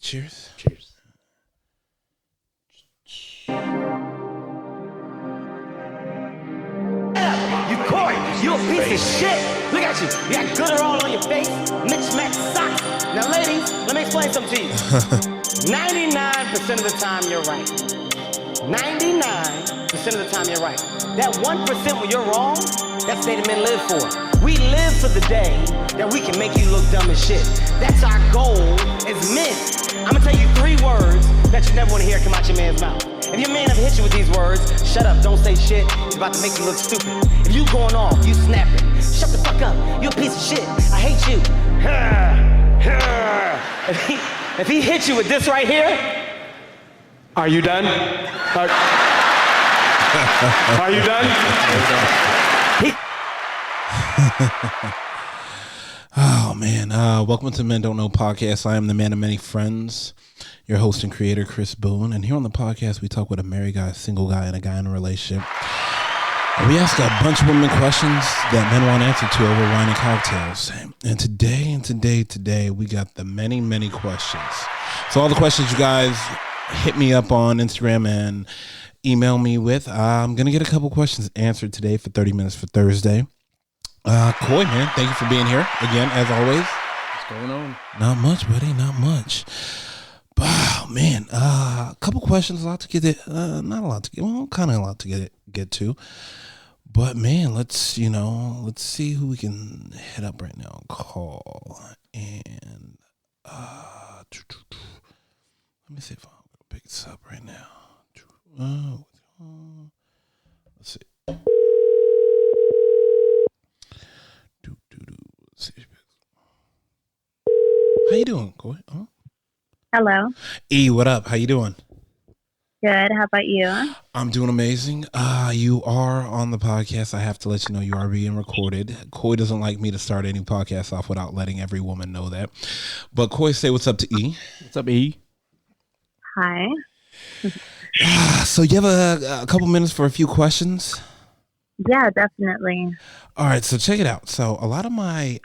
Cheers. Cheers. You coy, you a piece of shit. Look at you. You got glitter all on your face. Mix match socks. Now, ladies, let me explain something to you. 99% of the time, you're right. 99% of the time, you're right. That 1% when you're wrong, that's what men live for. We live for the day that we can make you look dumb as shit. That's our goal as men. I'm gonna tell you 3 words that you never want to hear come out your man's mouth. If your man ever hit you with these words, shut up, don't say shit, he's about to make you look stupid. If you going off, you snapping, shut the fuck up, you a piece of shit, I hate you. If he hit you with this right here, are you done? Are you done? Oh, man. Welcome to Men Don't Know Podcast. I am the man of many friends, your host and creator, Chris Boone. And here on the podcast, we talk with a married guy, a single guy, and a guy in a relationship. And we ask a bunch of women questions that men want answered to over wine and cocktails. And today, we got the many, many questions. So all the questions you guys hit me up on Instagram and email me with. I'm going to get a couple questions answered today for 30 minutes for Thursday. Coy, man, thank you for being here again, as always. What's going on? Not much, buddy, not much. Wow, man, a couple questions, a lot to get it. Not a lot to get. Well, kind of a lot to get to. But man, let's see who we can hit up right now. Call and let me see if I'll pick this up right now. Let's see. How you doing, Coy? Huh? Hello. E, what up? How you doing? Good. How about you? I'm doing amazing. You are on the podcast. I have to let you know you are being recorded. Coy doesn't like me to start any podcast off without letting every woman know that. But Coy, say what's up to E. What's up, E? Hi. So you have a couple minutes for a few questions? Yeah, definitely. All right, so check it out. So a lot of my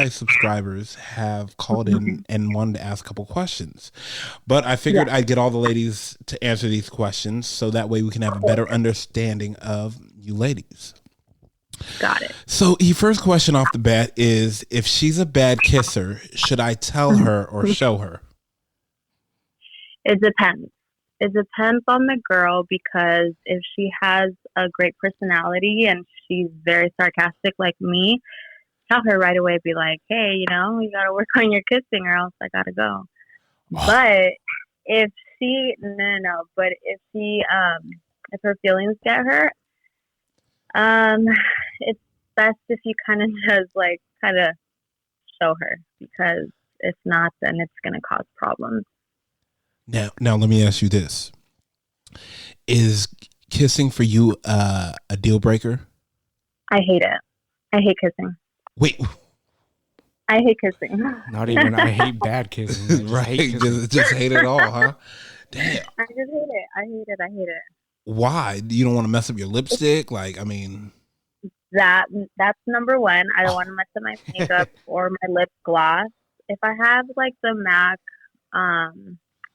subscribers have called in and wanted to ask a couple questions, but I figured I'd get all the ladies to answer these questions so that way we can have a better understanding of you ladies. Got it. So the first question off the bat is, if she's a bad kisser, should I tell her or show her? It depends. It depends on the girl, because if she has a great personality and she's very sarcastic like me, tell her right away, be like, hey, you got to work on your kissing or else I got to go. But if she, but if she, if her feelings get hurt, it's best if you kind of just kind of show her, because if not, then it's going to cause problems. Now, let me ask you this. Is kissing for you a deal breaker? I hate it. I hate kissing. Wait. I hate kissing. Not even I hate bad kissing. Right. Just hate it all, huh? Damn. I just hate it. I hate it. Why? You don't want to mess up your lipstick? That's number one. I don't want to mess up my makeup or my lip gloss. If I have the MAC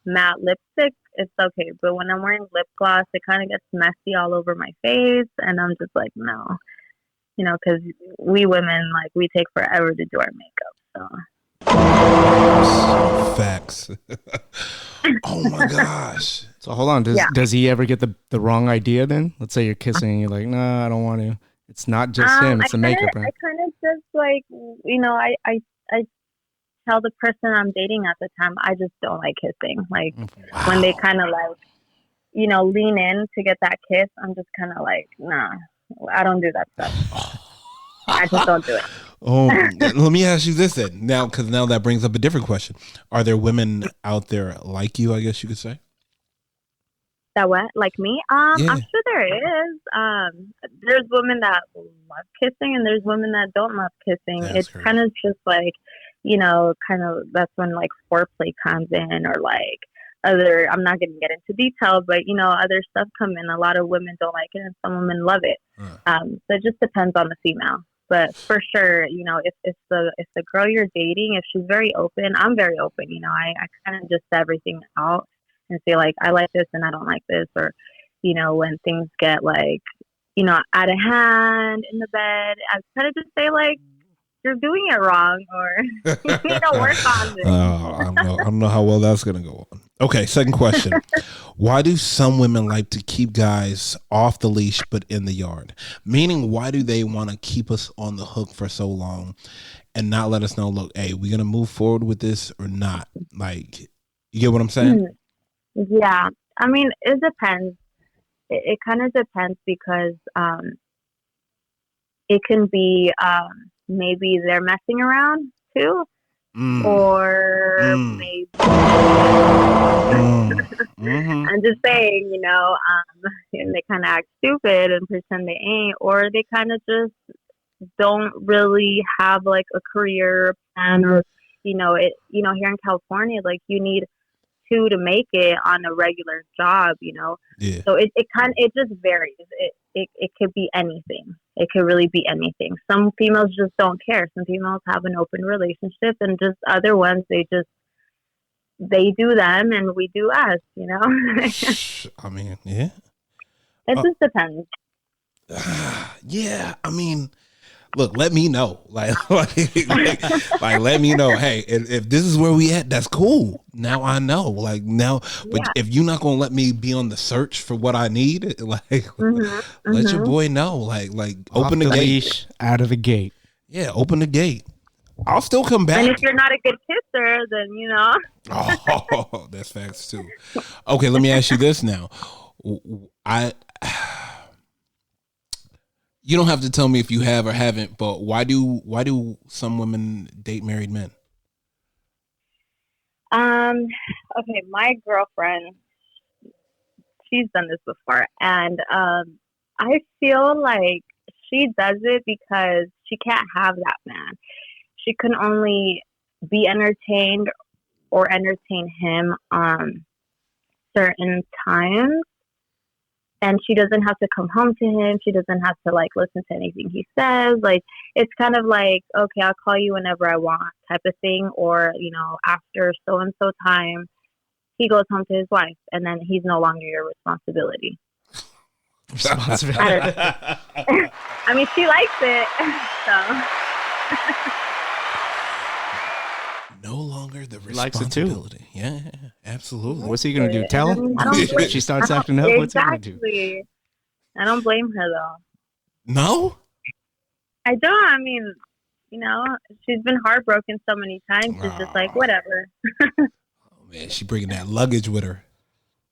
matte lipstick, it's okay. But when I'm wearing lip gloss, it kind of gets messy all over my face, and I'm just like, no. Because we women, we take forever to do our makeup. So. Facts. Oh my gosh. So hold on. Does he ever get the wrong idea then? Let's say you're kissing and you're like, no, I don't want to. It's not just him. It's the makeup. I kind of just I tell the person I'm dating at the time, I just don't like kissing. When they kind of lean in to get that kiss, I'm just kind of nah, I don't do that stuff. I just don't do it. Oh, let me ask you this then. Now that brings up a different question. Are there women out there like you, I guess you could say? That what? Like me? Yeah. I'm sure there is. There's women that love kissing and there's women that don't love kissing. It's kind of just that's when foreplay comes in, or other, I'm not going to get into detail, but other stuff come in. A lot of women don't like it and some women love it. So it just depends on the female. But for sure, if the girl you're dating, if she's very open, I'm very open. I kind of just set everything out and say like, I like this and I don't like this, or when things get like out of hand in the bed, I kind of just say like, you're doing it wrong, or work on it. I don't know how well that's gonna go on. Okay, second question. Why do some women like to keep guys off the leash but in the yard? Meaning, why do they want to keep us on the hook for so long and not let us know, look, hey, we're gonna move forward with this or not? Like, you get what I'm saying? Yeah, I mean, it depends. It kind of depends because it can be maybe they're messing around too, or maybe I'm just saying, and they kind of act stupid and pretend they ain't, or they kind of just don't really have like a career plan, or here in California, like you need two to make it on a regular job, Yeah. So it just varies. It could be anything. It could really be anything. Some females just don't care. Some females have an open relationship, and just other ones, they do them and we do us, I mean, yeah. It just depends. Yeah, I mean, look, let me know. Like, let me know. Hey, if this is where we at, that's cool. Now I know. Like now, but if you're not gonna let me be on the search for what I need, like, let your boy know. Like, open the gate. Leash, out of the gate. Yeah, open the gate. I'll still come back. And if you're not a good kisser, then Oh, that's facts too. Okay, let me ask you this now. You don't have to tell me if you have or haven't, but why do some women date married men? Okay, my girlfriend, she's done this before, and I feel like she does it because she can't have that man. She can only be entertained or entertain him certain times. And she doesn't have to come home to him. She doesn't have to like listen to anything he says. Like, it's kind of like, okay, I'll call you whenever I want type of thing. Or, after so-and-so time, he goes home to his wife and then he's no longer your responsibility. I mean, she likes it. So. No longer the responsibility. Likes it too. Yeah, absolutely. What's he gonna do? Tell him? She starts acting up. What's he gonna do? I don't blame her though. No, I don't. I mean, she's been heartbroken so many times. She's just like, whatever. Oh man, she bringing that luggage with her.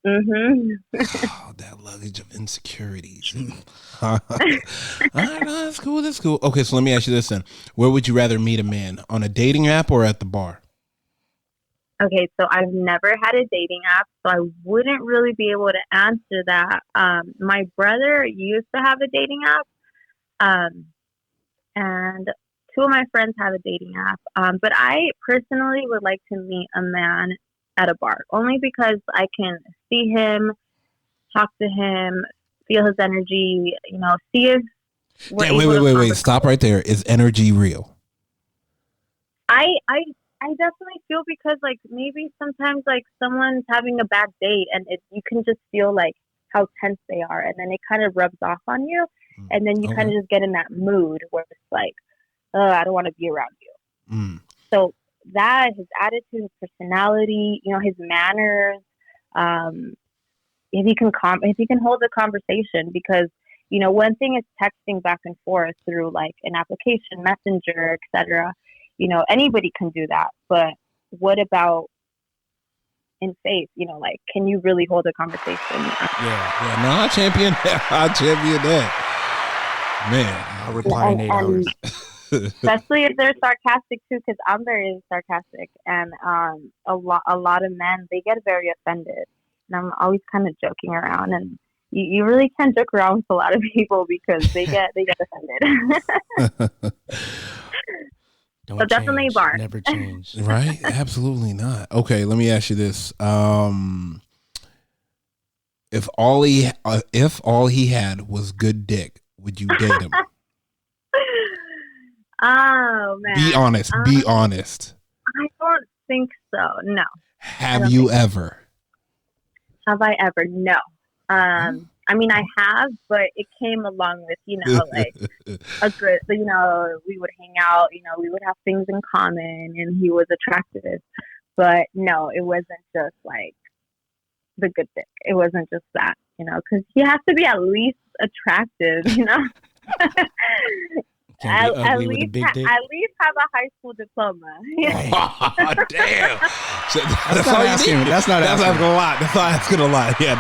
That luggage of insecurities. All right, that's cool. That's cool. Okay, so let me ask you this then: where would you rather meet a man, on a dating app or at the bar? Okay, so I've never had a dating app, so I wouldn't really be able to answer that. My brother used to have a dating app, and two of my friends have a dating app. But I personally would like to meet a man at a bar, only because I can see him, talk to him, feel his energy, see if we're wait. Stop right there. Is energy real? I definitely feel, because like maybe sometimes like someone's having a bad date and you can just feel like how tense they are, and then it kind of rubs off on you, and then you kind of just get in that mood where it's like, oh, I don't want to be around you. So that, his attitude, his personality, his manners, if he can hold a conversation, because one thing is texting back and forth through like an application, Messenger, etc. Anybody can do that, but what about in face? Like, can you really hold a conversation? Yeah. No, I champion that. Man, I'll reply in 8 hours. Especially if they're sarcastic too, because I'm very sarcastic, and a lot of men, they get very offended, and I'm always kind of joking around, and you really can't joke around with a lot of people because they get offended. Don't so definitely change. bar. Never change. Right? Absolutely not. Okay, let me ask you this: if all he had was good dick, would you date him? Oh man. Be honest. Be honest. I don't think so. No. Have you ever? Have I ever? No. I mean, I have, but it came along with, like a good, we would hang out, we would have things in common, and he was attractive. But no, it wasn't just like the good dick. It wasn't just that, because he has to be at least attractive, At least have a high school diploma. Oh, damn. That's not asking. That's not asking a lot. That's not asking a lot. Yeah,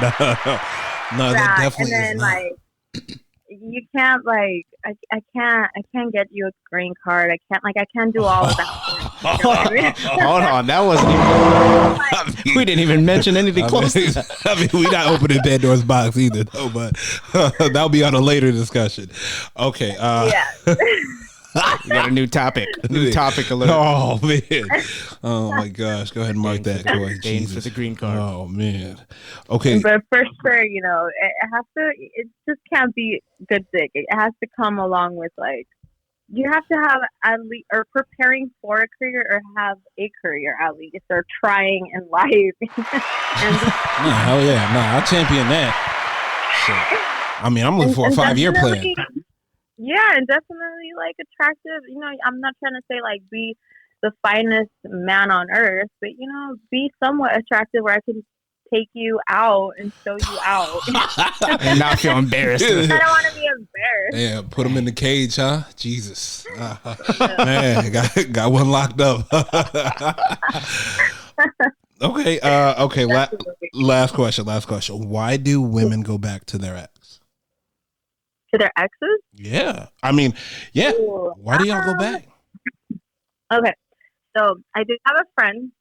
no, that definitely and then, is not. You can't I can't get you a green card. I can't do all of that. Hold on, that wasn't even. We didn't even mention anything close to that. We're not opening Pandora's box either, though. But that'll be on a later discussion. Okay. Yeah. We got a new topic. New topic alert. Oh man. Oh my gosh. Go ahead and mark that. For the green card. Oh man. Okay. But for sure, it has to. It just can't be good dick. It has to come along with you have to have at least, or preparing for a career, or have a career at least, or trying in life. Hell yeah. No, I champion that. So, I mean, I'm looking for a 5-year plan. Yeah, and definitely attractive. I'm not trying to say be the finest man on earth, but be somewhat attractive where I can take you out and show you out and not feel embarrassed. I don't want to be embarrassed. Yeah, put him in the cage, huh? Jesus, man, got one locked up. Okay. Last question. Why do women go back to their ex? To their exes? Yeah. I mean, yeah. Ooh, why do y'all go back? Okay. So I do have a friend,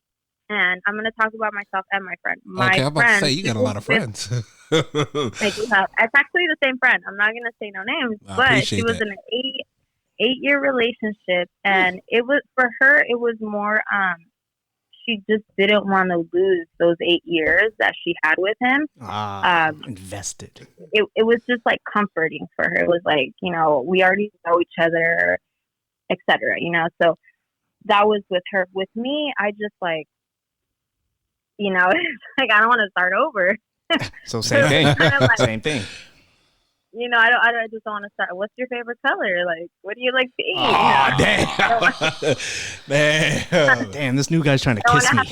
and I'm going to talk about myself and my friend. I'm about to say, you got a lot of friends. I do have. It's actually the same friend. I'm not going to say no names, but she was in an 8-year relationship, and it was, for her, it was more, she just didn't want to lose those 8 years that she had with him. Invested. It was just comforting for her. It was we already know each other, etc. So that was with her. With me, I just I don't want to start over. So same thing. Same thing. I just don't want to start. What's your favorite color? What do you like to eat? Oh, damn. Man. Damn, this new guy's trying to kiss me.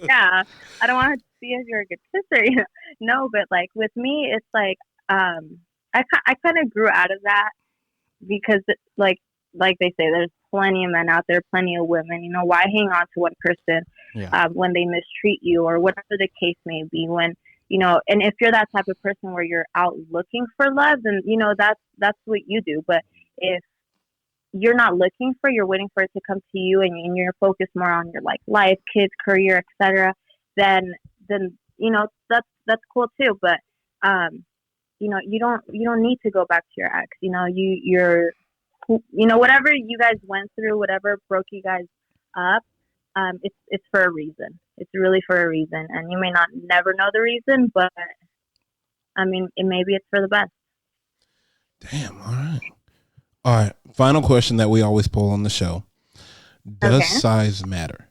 Yeah. I don't want to see if you're a good kisser. No, but with me, it's I kind of grew out of that because like they say, there's plenty of men out there, plenty of women. Why hang on to one person when they mistreat you or whatever the case may be? When and if you're that type of person where you're out looking for love, then that's what you do. But if you're not looking for, you're waiting for it to come to you, and you're focused more on your life, kids, career, etc., then that's cool too. But you don't need to go back to your ex. You're whatever you guys went through, whatever broke you guys up, it's for a reason. It's really for a reason, and you may not never know the reason, but I mean, maybe it's for the best. Damn. All right. Final question that we always poll on the show: does size matter?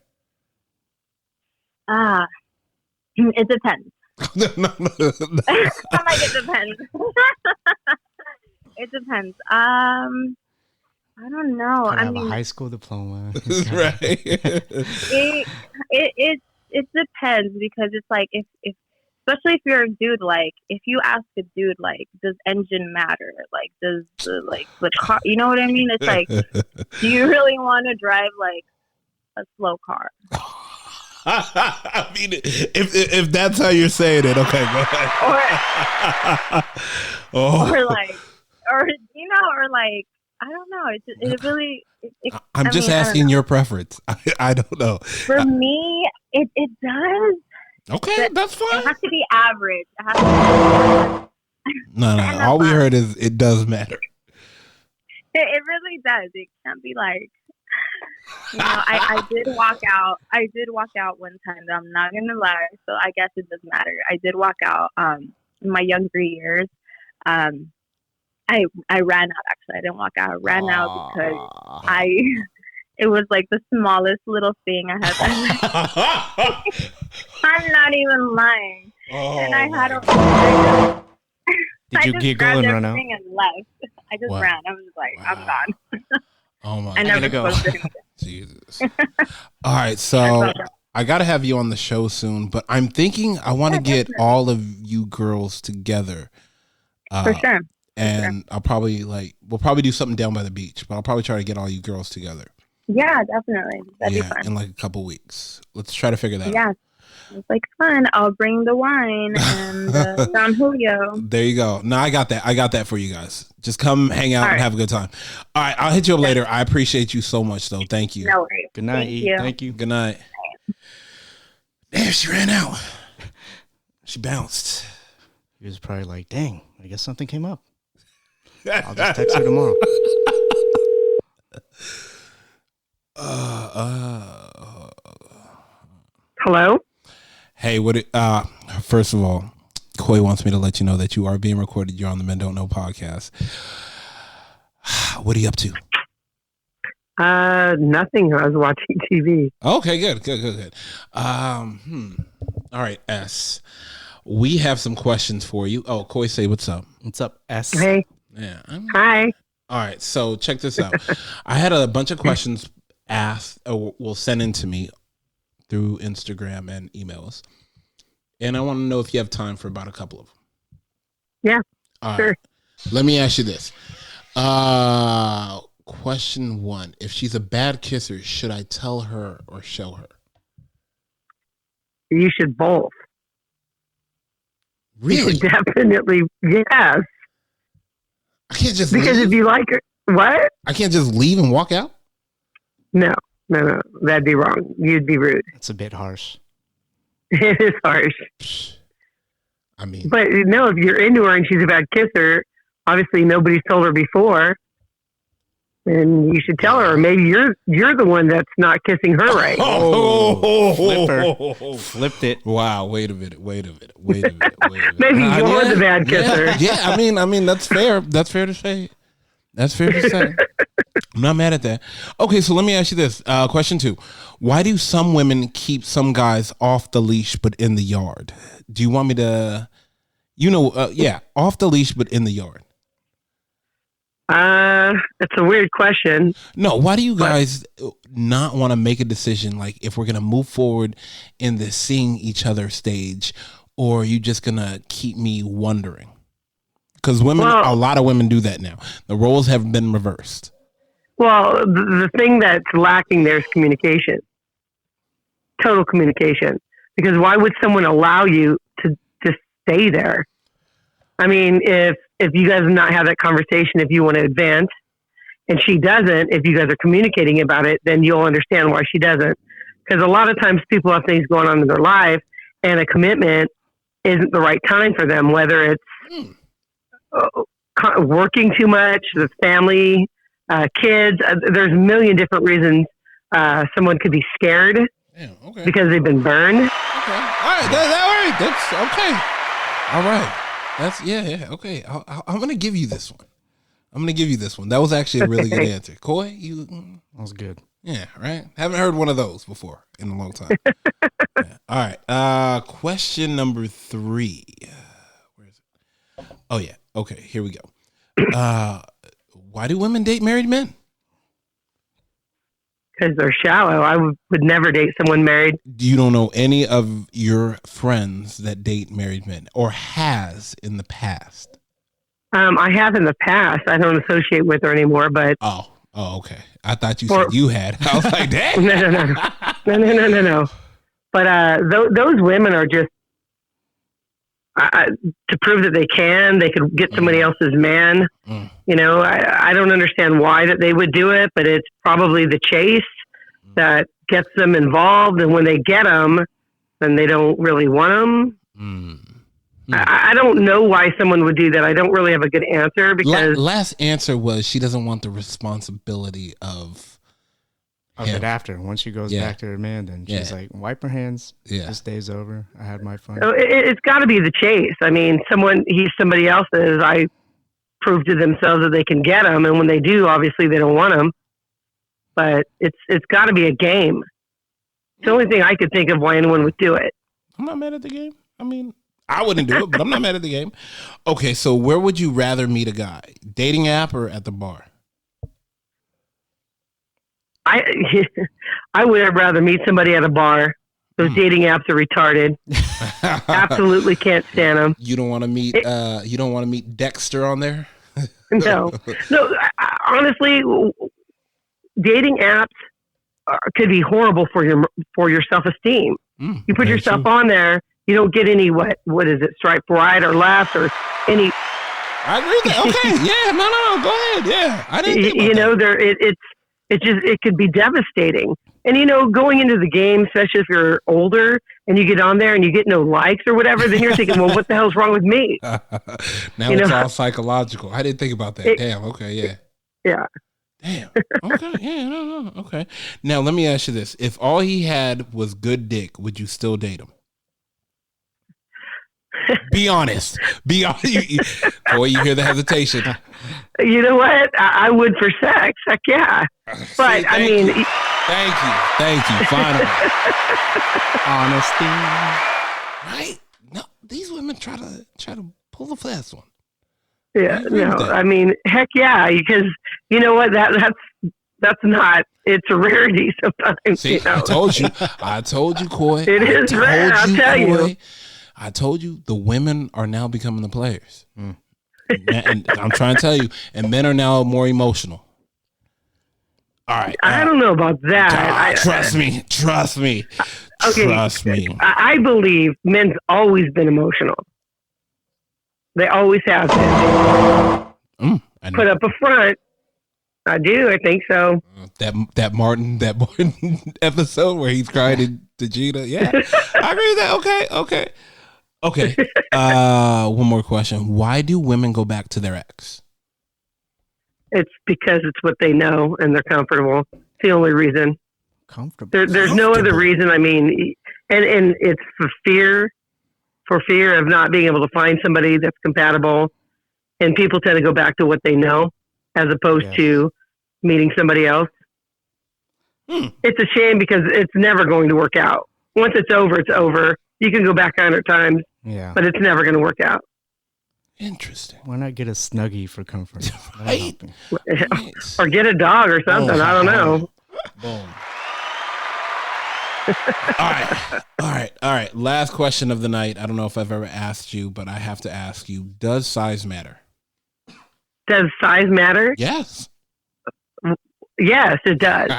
It depends. No. It depends. It depends. I don't know. I have a high school diploma. Right. It depends, because it's if especially if you're a dude, if you ask a dude does engine matter? Does the car, you know what I mean? It's do you really want to drive a slow car? I mean, if that's how you're saying it, okay, go ahead. Or I don't know. It really. I'm just asking your preference. I don't know. For me, it does. Okay, that's fine. It has to be average. It has to be No. All we heard is it does matter. It really does. It can't be I did walk out. I did walk out one time. I'm not gonna lie. So I guess it does matter. I did walk out in my younger years. I ran out. Actually, I didn't walk out. I ran out because it was like the smallest little thing I had. I'm not even lying. And I had a. Did you giggle and run out? And left. I just ran. I was just like, I'm gone. Oh my! I never go. Jesus. All right, so I got to have you on the show soon, but I'm thinking I want to get all of you girls together. For sure. And I'll probably we'll probably do something down by the beach, but I'll probably try to get all you girls together. Yeah, definitely. That'd be fun. In like a couple weeks. Let's try to figure that out. Yeah. It's like fun. I'll bring the wine and Don Julio. There you go. No, I got that. I got that for you guys. Just come hang out and have a good time. All right, I'll hit you up later. I appreciate you so much, though. Thank you. No worries. Good night. Thank you. Good night. Damn, she ran out. She bounced. He was probably like, dang, I guess something came up. I'll just text her tomorrow. Hello? Hey, first of all, Coy wants me to let you know that you are being recorded. You're on the Men Don't Know podcast. What are you up to? Nothing. I was watching TV. Okay, good. All right, S. We have some questions for you. Oh, Coy, say what's up. What's up, S? Hey. Yeah. Hi. All right, so check this out. I had a bunch of questions asked, sent in to me through Instagram and emails. And I want to know if you have time for about a couple of them. Yeah, sure. Right. Let me ask you this. Question 1. If she's a bad kisser, should I tell her or show her? You should both. Really? You should definitely, yes. I can't just Because leave? if you like her, what? I can't just leave and walk out? No. That'd be wrong. You'd be rude. That's a bit harsh. It is harsh. I mean. But no, if you're into her and she's a bad kisser, obviously nobody's told her before. And you should tell her. Maybe you're the one that's not kissing her right. Flipper. Flipped it. Wow, wait a minute. Maybe you're the bad kisser. Yeah, I mean that's fair. That's fair to say. I'm not mad at that. Okay, so let me ask you this. Question 2. Why do some women keep some guys off the leash but in the yard? Do you want me to, off the leash but in the yard? It's a weird question. No, why do you guys not want to make a decision like if we're going to move forward in the seeing each other stage, or are you just going to keep me wondering? Because a lot of women do that now. The roles have been reversed. Well, the thing that's lacking there is communication. Total communication. Because why would someone allow you to stay there? I mean, if you guys not have that conversation, if you want to advance, and she doesn't, if you guys are communicating about it, then you'll understand why she doesn't. Because a lot of times people have things going on in their life, and a commitment isn't the right time for them, whether it's working too much, the family, kids. There's a million different reasons someone could be scared because they've been burned. Okay. All right. That's okay. All right. That's okay. I'm gonna give you this one. That was actually a really good answer. Coy, that was good. Yeah, right. Haven't heard one of those before in a long time. Yeah. All right. Question number 3. Where is it? Oh yeah. Okay. Here we go. Why do women date married men? Because they're shallow. I would never date someone married. You don't know any of your friends that date married men or has in the past? I have in the past. I don't associate with her anymore, but... Oh, okay. I thought you said you had. I was like, dang. No. But those women are just... to prove that they could get somebody else's man. You know, I don't understand why that they would do it, but it's probably the chase that gets them involved. And when they get them, then they don't really want them. I don't know why someone would do that. I don't really have a good answer because last answer was she doesn't want the responsibility of it after. Once she goes back to her man, then she's like, wipe her hands. Yeah. This day's over. I had my fun. So it's got to be the chase. I mean, he's somebody else's. prove to themselves that they can get them. And when they do, obviously they don't want them. But it's got to be a game. It's the only thing I could think of why anyone would do it. I'm not mad at the game. I mean, I wouldn't do it, but I'm not mad at the game. Okay, so where would you rather meet a guy? Dating app or at the bar? I would rather meet somebody at a bar. Those dating apps are retarded. Absolutely can't stand them. You don't want to meet. You don't want to meet Dexter on there. No. Honestly, dating apps could be horrible for your self-esteem. You put yourself on there, you don't get any what is it, swipe right or left or any. I agree with that. Okay, yeah, no, go ahead. Yeah, I didn't. Think about that. It could be devastating. And going into the game, especially if you're older and you get on there and you get no likes or whatever, then you're thinking, well, what the hell's wrong with me? Now it's all psychological. I didn't think about that. Damn. Okay. Yeah. Yeah. Damn. Okay. Yeah. No. Okay. Now let me ask you this: if all he had was good dick, would you still date him? Be honest. Be honest. Boy, you hear the hesitation. You know what? I would for sex. Heck yeah. But I mean, thank you. Finally, honesty. Right? No, these women try to pull the fast one. Yeah. No. I mean, heck yeah. Because you know what? That's not. It's a rarity sometimes. See, I told you, Coy. It is rare. I'll tell you. I told you the women are now becoming the players. And I'm trying to tell you, and men are now more emotional. All right. I don't know about that. Trust me. Okay. Trust me. I believe men's always been emotional. They always have been. Put up a front. I do. I think so. That Martin episode where he's crying to Gina. Yeah, I agree with that. Okay. One more question. Why do women go back to their ex? It's because it's what they know and they're comfortable. It's the only reason. Comfortable. There's no other reason. I mean, and it's for fear of not being able to find somebody that's compatible. And people tend to go back to what they know as opposed to meeting somebody else. It's a shame because it's never going to work out. Once it's over, it's over. You can go back 100 times, but it's never going to work out. Interesting. Why not get a Snuggie for comfort? Right. Or get a dog or something. I don't know. Boom. All right. Last question of the night. I don't know if I've ever asked you, but I have to ask you, does size matter? Does size matter? Yes. Yes, it does.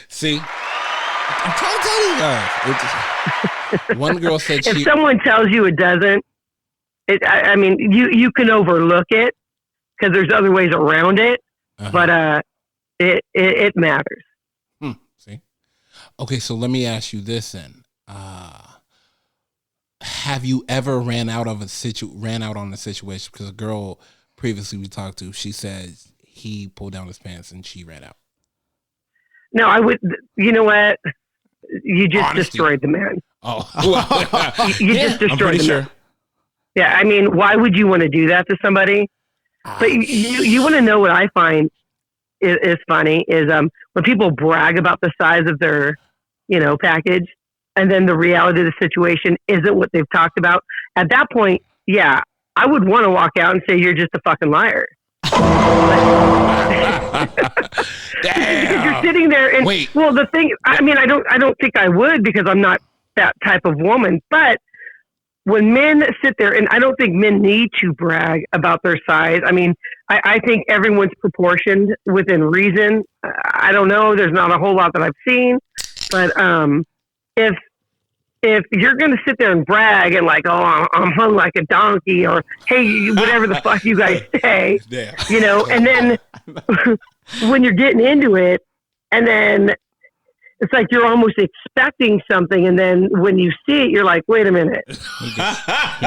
See, I'm trying to tell you guys. One girl said if someone tells you it doesn't, I mean, you can overlook it because there's other ways around it, but it matters. See? Okay, so let me ask you this then. Have you ever ran out on a situation? Because a girl previously we talked to, she said he pulled down his pants and she ran out. No, I would. You know what? You just destroyed the man. Oh, you just destroyed the man. Yeah, I mean, why would you want to do that to somebody? But you want to know what I find is funny is when people brag about the size of their, package, and then the reality of the situation isn't what they've talked about. At that point, yeah, I would want to walk out and say you're just a fucking liar. Damn. Because you're sitting there and well, the thing, I mean, I don't think I would because I'm not that type of woman. But when men sit there, and I don't think men need to brag about their size. I mean, I think everyone's proportioned within reason. I don't know. There's not a whole lot that I've seen, but if you're going to sit there and brag and like, oh, I'm hung like a donkey, or hey, whatever the fuck you guys say, and then when you're getting into it, and then it's like you're almost expecting something, and then when you see it, you're like, wait a minute.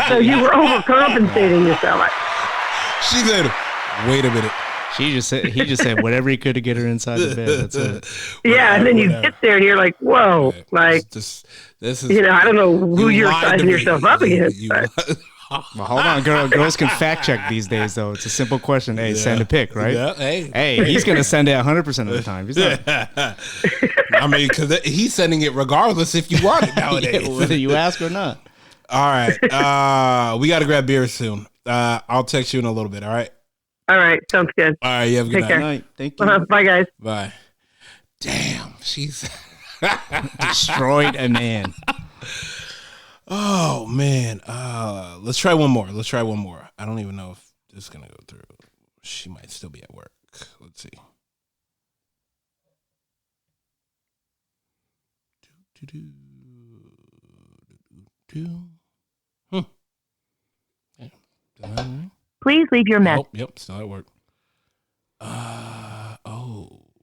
So you were overcompensating yourself. She said, wait a minute. He just said whatever he could to get her inside the bed. That's it. Yeah, and then you get there and you're like, whoa, like this is I don't know who you're sizing yourself up against. Well, hold on, girls can fact check these days, though. It's a simple question. Hey, send a pic, right? Yeah, Hey, he's gonna send it 100% of the time. He's not, I mean, because he's sending it regardless if you want it nowadays. yeah, whether you ask or not. All right. We got to grab beer soon. I'll text you in a little bit. All right. All right. Sounds good. All right. You have a good Take night. care. Good night. Thank you. Bye, guys. Bye. Damn. She's. Destroyed a man. Oh, man. Let's try one more. I don't even know if this is going to go through. She might still be at work. Let's see. Yeah. Please leave your message. Oh, yep, still at work.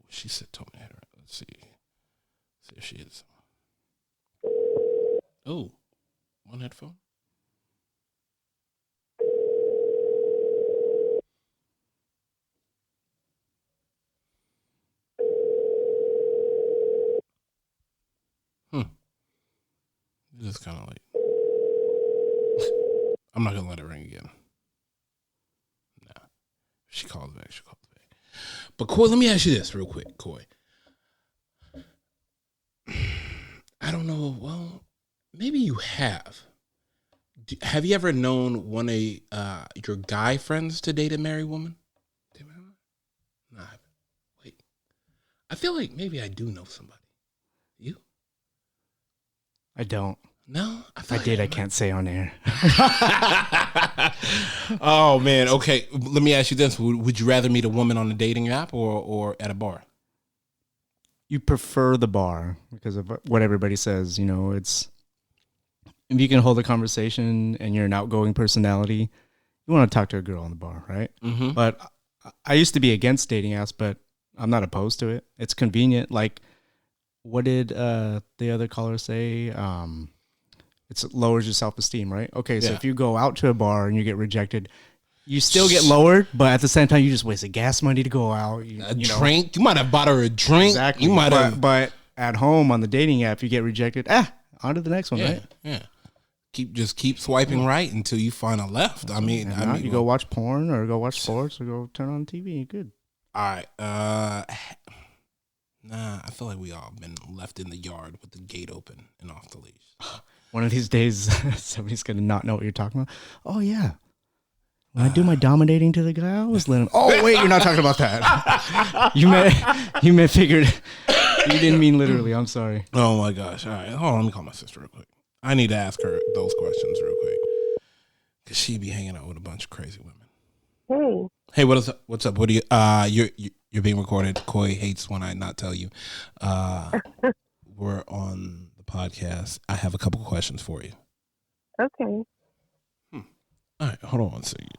She said told me. Let's see. See if she is. Oh, one headphone. This is kind of late. I'm not gonna let it ring again. Nah. If she calls back, she calls back. But Coy, let me ask you this real quick, Coy. I don't know. Well, maybe you have. Have you ever known one of your guy friends to date a married woman? Nah. Wait. I feel like maybe I do know somebody. You? I don't. No, If I did, I can't say on air. Oh man. Okay. Let me ask you this: Would you rather meet a woman on a dating app or at a bar? You prefer the bar because of what everybody says. You know, it's if you can hold a conversation and you're an outgoing personality, you want to talk to a girl in the bar, right? Mm-hmm. But I used to be against dating apps, but I'm not opposed to it. It's convenient. Like, what did the other caller say? It lowers your self-esteem, right? Okay, so Yeah. if you go out to a bar and you get rejected, you still get lowered, but at the same time, you just wasted gas money to go out. You know. Drink. You might have bought her a drink. Exactly. You might have. But at home on the dating app, you get rejected. On to the next one, Yeah. right? Yeah. Keep swiping right until you find a left. I mean, You go watch porn or go watch sports or go turn on TV. You're good. All right. Nah, I feel like we all been left in the yard with the gate open and off the leash. One of these days, somebody's gonna not know what you're talking about. Oh yeah. When I do my dominating to the guy, I always let him. Oh wait, you're not talking about that. you may figured. You didn't mean literally. I'm sorry. Oh my gosh! All right, hold on. Let me call my sister real quick. I need to ask her those questions real quick because she be hanging out with a bunch of crazy women. Hey, what's up? What's up? What do you? You're being recorded. Coy hates when I not tell you. We're on the podcast. I have a couple questions for you. Okay. All right, hold on one second.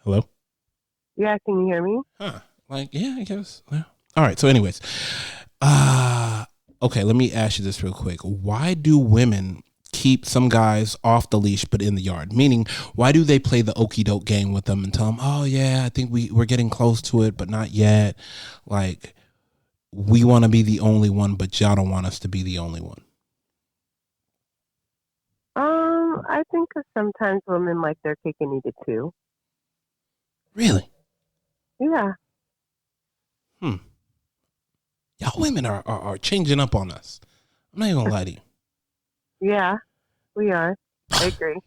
Hello? Yeah, can you hear me? Huh. Like, yeah, I guess. Yeah. All right, so anyways. Okay, let me ask you this real quick. Why do women keep some guys off the leash but in the yard? Meaning, why do they play the okey doke game with them and tell them, oh, yeah, I think we're getting close to it, but not yet. Like, we want to be the only one, but y'all don't want us to be the only one. I think 'cause sometimes women like their cake and eat it too. Really? Yeah. Y'all women are changing up on us. I'm not even gonna lie to you. Yeah, we are. I agree.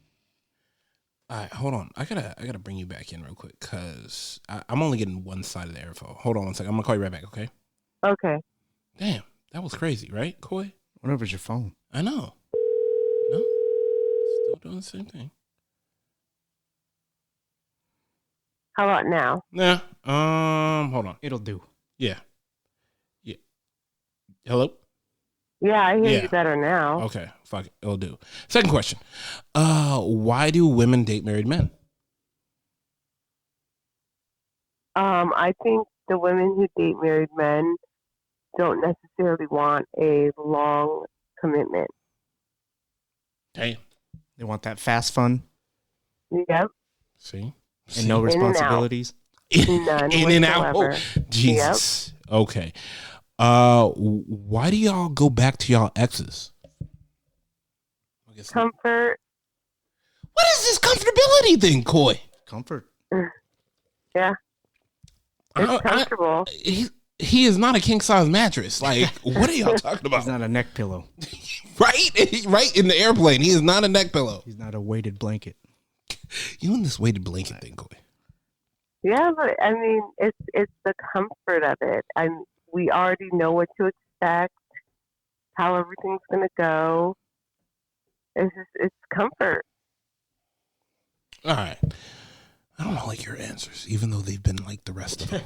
All right, hold on. I gotta bring you back in real quick because I'm only getting one side of the airflow. Hold on one second. I'm gonna call you right back. Okay? Okay. Damn, that was crazy, right, Coy? What if it's your phone? I know. No, still doing the same thing. How about now? Nah. Hold on. It'll do. Yeah. Hello. Yeah, I hear Yeah. you better now. Okay. Fuck it. It'll do. Second question. Why do women date married men? I think the women who date married men don't necessarily want a long commitment. Damn. They want that fast fun Yep. See. and no In and out. responsibilities. None In and out. Oh, whatsoever. Jesus. Okay. Why do y'all go back to y'all exes? I guess Comfort What is this comfortability thing, Coy? Comfort. Yeah. It's comfortable. He is not a king size mattress. Like, what are y'all talking about? He's not a neck pillow. Right? Right in the airplane. He is not a neck pillow. He's not a weighted blanket. You in this weighted blanket thing, Coy. Yeah, but I mean, it's the comfort of it. We already know what to expect, how everything's gonna go. It's comfort. All right. I don't like your answers, even though they've been like the rest of them.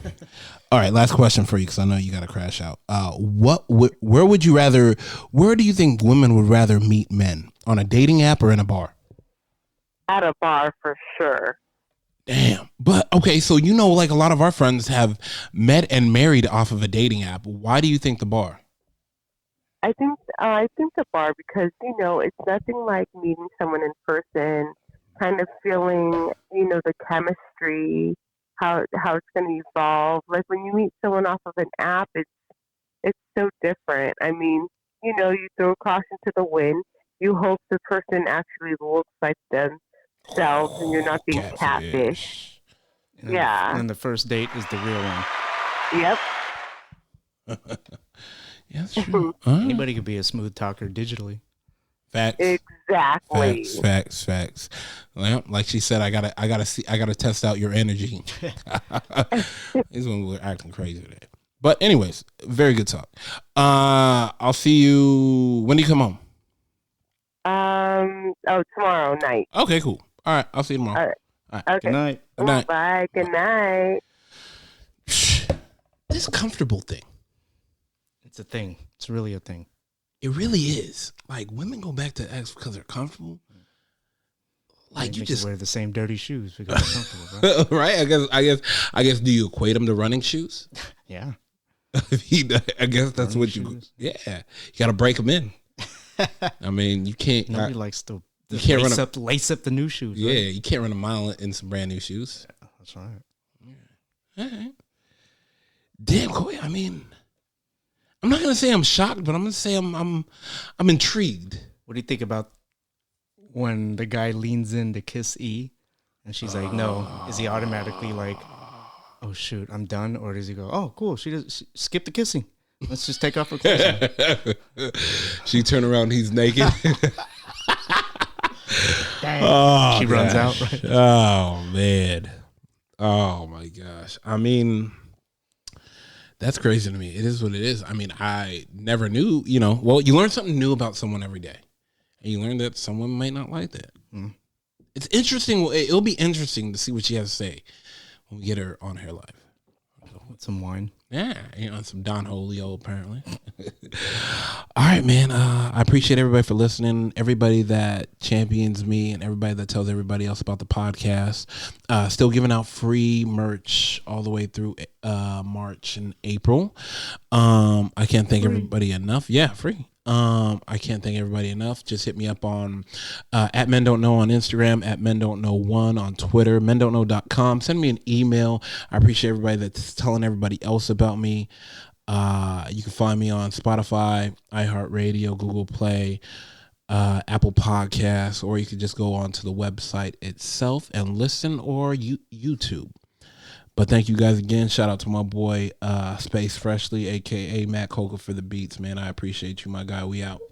All right, last question for you, because I know you got to crash out. Where would you rather? Where do you think women would rather meet men? On a dating app or in a bar? At a bar for sure. Damn. But okay, so like a lot of our friends have met and married off of a dating app. Why do you think the bar? I think the bar because it's nothing like meeting someone in person. Kind of feeling, the chemistry, how it's going to evolve. Like when you meet someone off of an app, it's so different. I mean, you throw caution to the wind. You hope the person actually looks like themselves, and you're not being catfish. Yeah. And the first date is the real one. Yep. Yeah, that's true. Anybody could be a smooth talker digitally. Facts. Exactly. Facts. Well, like she said, I gotta test out your energy. This one we're acting crazy today. But anyways, very good talk. I'll see you. When do you come home? Tomorrow night. Okay, cool. All right, I'll see you tomorrow. All right. Okay. Good night. Good night. Bye. Good night. This comfortable thing. It's a thing. It's really a thing. It really is. Like women go back to X because they're comfortable. Like you just wear the same dirty shoes because they're comfortable, right? I guess. Do you equate them to running shoes? Yeah. I guess that's running what shoes. you got to break them in. I mean, you can't. Nobody likes to you can't lace up the new shoes. Yeah, right? you can't run a mile in some brand new shoes. Yeah, that's right. Yeah. All right. Damn, Coy. I mean, I'm not gonna say I'm shocked, but I'm gonna say I'm intrigued. What do you think about when the guy leans in to kiss E, and she's like, "No"? Is he automatically like, "Oh shoot, I'm done," or does he go, "Oh cool, skip the kissing. Let's just take off her clothes"? She turn around, he's naked. Dang. Oh, She runs out. Right? Oh man. Oh my gosh. I mean, that's crazy to me. It is what it is. I mean, I never knew, well, you learn something new about someone every day. And you learn that someone might not like that. Mm. It's interesting. It'll be interesting to see what she has to say when we get her on her live. With some wine. Yeah, some Don Julio apparently. All right, man. I appreciate everybody for listening. Everybody that champions me and everybody that tells everybody else about the podcast. Still giving out free merch all the way through March and April. I can't thank everybody enough. Yeah, free. I can't thank everybody enough. Just hit me up on at Men Don't Know on Instagram, at Men Don't Know 1 on Twitter, mendon'tknow.com. Send me an email. I appreciate everybody that's telling everybody else about me. You can find me on Spotify, iHeartRadio, Google Play, Apple Podcasts, or you can just go onto the website itself and listen, or YouTube. But thank you guys again. Shout out to my boy Space Freshly, aka Matt Coker, for the beats, man. I appreciate you, my guy. We out.